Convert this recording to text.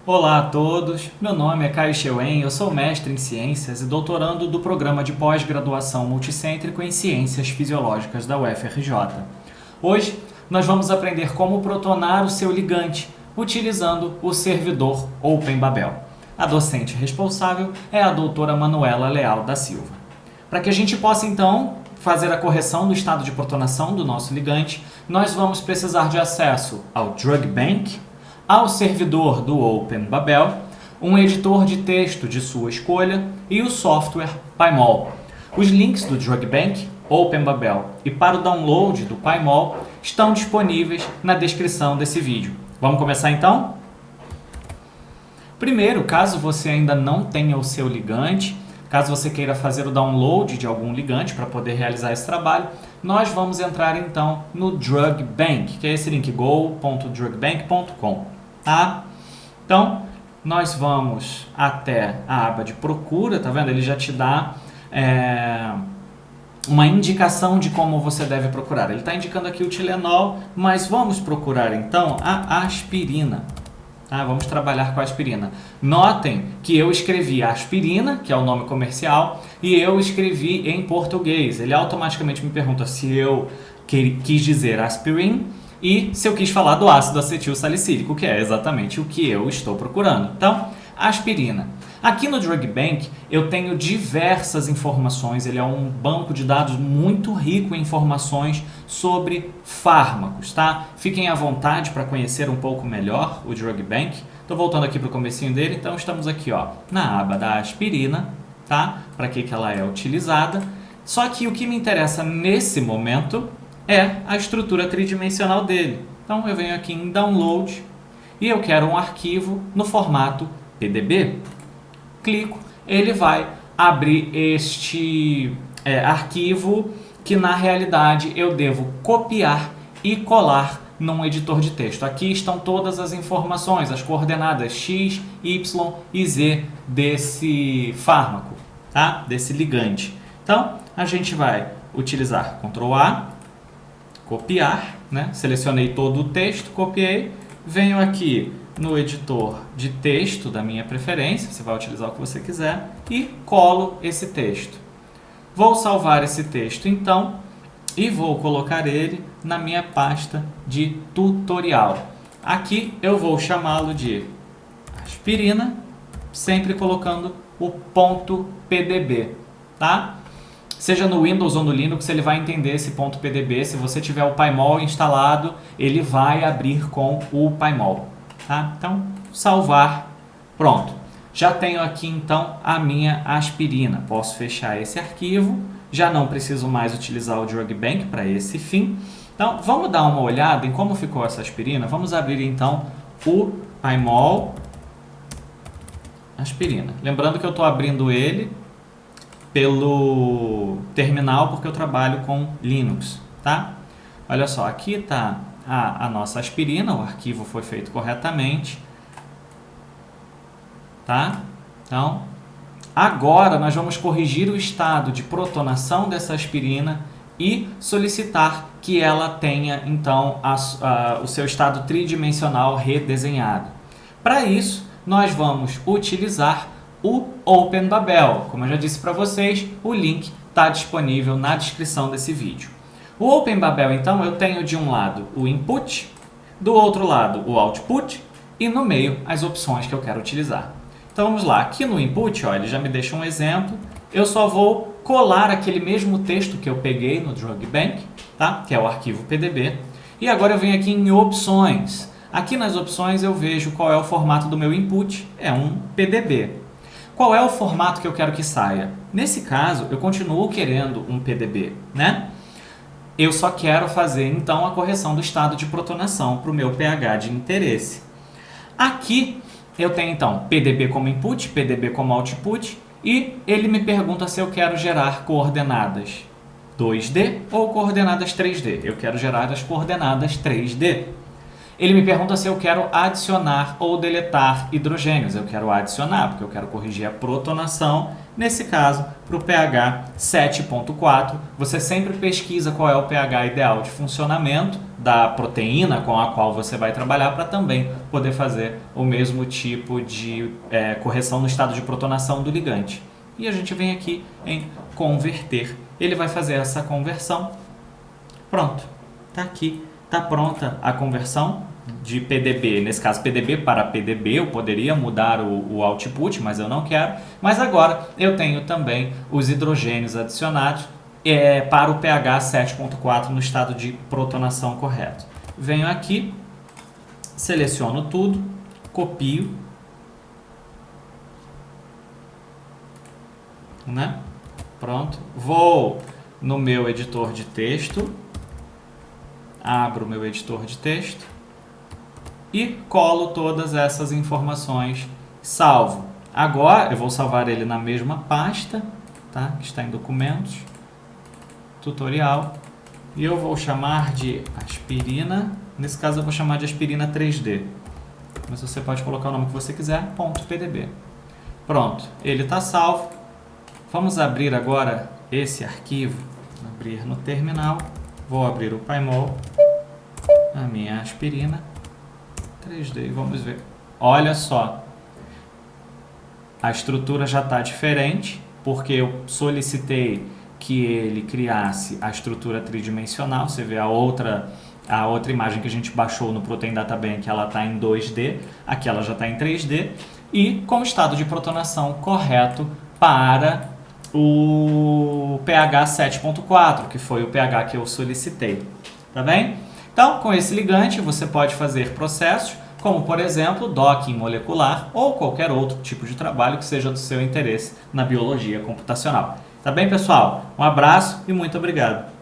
Olá a todos, meu nome é Caio Cheuen, eu sou mestre em Ciências e doutorando do Programa de Pós-Graduação Multicêntrico em Ciências Fisiológicas da UFRJ. Hoje nós vamos aprender como protonar o seu ligante utilizando o servidor OpenBabel. A docente responsável é a doutora Manuela Leal da Silva. Para que a gente possa então fazer a correção do estado de protonação do nosso ligante, nós vamos precisar de acesso ao Drug Bank, ao servidor do OpenBabel, um editor de texto de sua escolha e o software PyMol. Os links do Drug Bank, OpenBabel e para o download do PyMol estão disponíveis na descrição desse vídeo. Vamos começar então? Primeiro, caso você ainda não tenha o seu ligante, caso você queira fazer o download de algum ligante para poder realizar esse trabalho, nós vamos entrar então no Drug Bank, que é esse link go.drugbank.com. Tá? Então, nós vamos até a aba de procura, tá vendo? Ele já te dá uma indicação de como você deve procurar. Ele está indicando aqui o Tilenol, mas vamos procurar então a aspirina. Tá? Vamos trabalhar com a aspirina. Notem que eu escrevi aspirina, que é o nome comercial, e eu escrevi em português. Ele automaticamente me pergunta se eu quis dizer aspirin e se eu quis falar do ácido acetil salicílico, que é exatamente o que eu estou procurando. Então, aspirina. Aqui no Drug Bank eu tenho diversas informações, ele é um banco de dados muito rico em informações sobre fármacos, tá? Fiquem à vontade para conhecer um pouco melhor o Drug Bank. Estou voltando aqui para o comecinho dele, então estamos aqui na aba da aspirina, tá? Para que ela é utilizada. Só que o que me interessa nesse momento é a estrutura tridimensional dele. Então eu venho aqui em Download e eu quero um arquivo no formato PDB. Clico, ele vai abrir este arquivo que na realidade eu devo copiar e colar num editor de texto. Aqui estão todas as informações, as coordenadas X, Y e Z desse fármaco, tá? Desse ligante. Então a gente vai utilizar Ctrl A, copiar, né? Selecionei todo o texto, copiei, venho aqui no editor de texto da minha preferência, você vai utilizar o que você quiser, e colo esse texto. Vou salvar esse texto então e vou colocar ele na minha pasta de tutorial. Aqui eu vou chamá-lo de aspirina, sempre colocando o ponto .pdb, tá? Seja no Windows ou no Linux, ele vai entender esse ponto .pdb. Se você tiver o PyMol instalado, ele vai abrir com o PyMol. Tá? Então, salvar, pronto. Já tenho aqui então a minha aspirina. Posso fechar esse arquivo, já não preciso mais utilizar o Drug Bank para esse fim. Então, vamos dar uma olhada em como ficou essa aspirina. Vamos abrir então o PyMol aspirina. Lembrando que eu estou abrindo ele pelo terminal porque eu trabalho com Linux, tá? Olha só, aqui está a nossa aspirina, o arquivo foi feito corretamente, tá? Então, agora nós vamos corrigir o estado de protonação dessa aspirina e solicitar que ela tenha, então, o seu estado tridimensional redesenhado. Para isso, nós vamos utilizar o OpenBabel. Como eu já disse para vocês, o link está disponível na descrição desse vídeo. O OpenBabel, então, eu tenho de um lado o input, do outro lado o output e no meio as opções que eu quero utilizar. Então vamos lá, aqui no input, ele já me deixa um exemplo, eu só vou colar aquele mesmo texto que eu peguei no Drug Bank, tá? Que é o arquivo PDB, e agora eu venho aqui em opções. Aqui nas opções eu vejo qual é o formato do meu input, é um PDB. Qual é o formato que eu quero que saia? Nesse caso, eu continuo querendo um PDB, né? Eu só quero fazer, então, a correção do estado de protonação para o meu pH de interesse. Aqui, eu tenho, então, PDB como input, PDB como output, e ele me pergunta se eu quero gerar coordenadas 2D ou coordenadas 3D. Eu quero gerar as coordenadas 3D. Ele me pergunta se eu quero adicionar ou deletar hidrogênios. Eu quero adicionar, porque eu quero corrigir a protonação Nesse caso, para o pH 7.4, você sempre pesquisa qual é o pH ideal de funcionamento da proteína com a qual você vai trabalhar para também poder fazer o mesmo tipo de correção no estado de protonação do ligante. E a gente vem aqui em converter. Ele vai fazer essa conversão. Pronto, está aqui, está pronta a conversão de PDB, nesse caso PDB para PDB, eu poderia mudar o output, mas eu não quero. Mas agora eu tenho também os hidrogênios adicionados para o pH 7.4 no estado de protonação correto. Venho aqui, seleciono tudo, copio, né? Pronto, vou no meu editor de texto, abro o meu editor de texto e colo todas essas informações, salvo. Agora eu vou salvar ele na mesma pasta, tá? Que está em documentos, tutorial, e eu vou chamar de aspirina, nesse caso eu vou chamar de aspirina 3D, mas você pode colocar o nome que você quiser, .pdb. Pronto, ele está salvo. Vamos abrir agora esse arquivo, abrir no terminal, vou abrir o Paimol, a minha aspirina 3D, vamos ver. Olha só, a estrutura já está diferente, porque eu solicitei que ele criasse a estrutura tridimensional. Você vê a outra imagem que a gente baixou no Protein Data Bank, ela está em 2D, aqui ela já está em 3D, e com o estado de protonação correto para o pH 7.4, que foi o pH que eu solicitei, tá bem? Então, com esse ligante, você pode fazer processos como, por exemplo, docking molecular ou qualquer outro tipo de trabalho que seja do seu interesse na biologia computacional. Tá bem, pessoal? Um abraço e muito obrigado!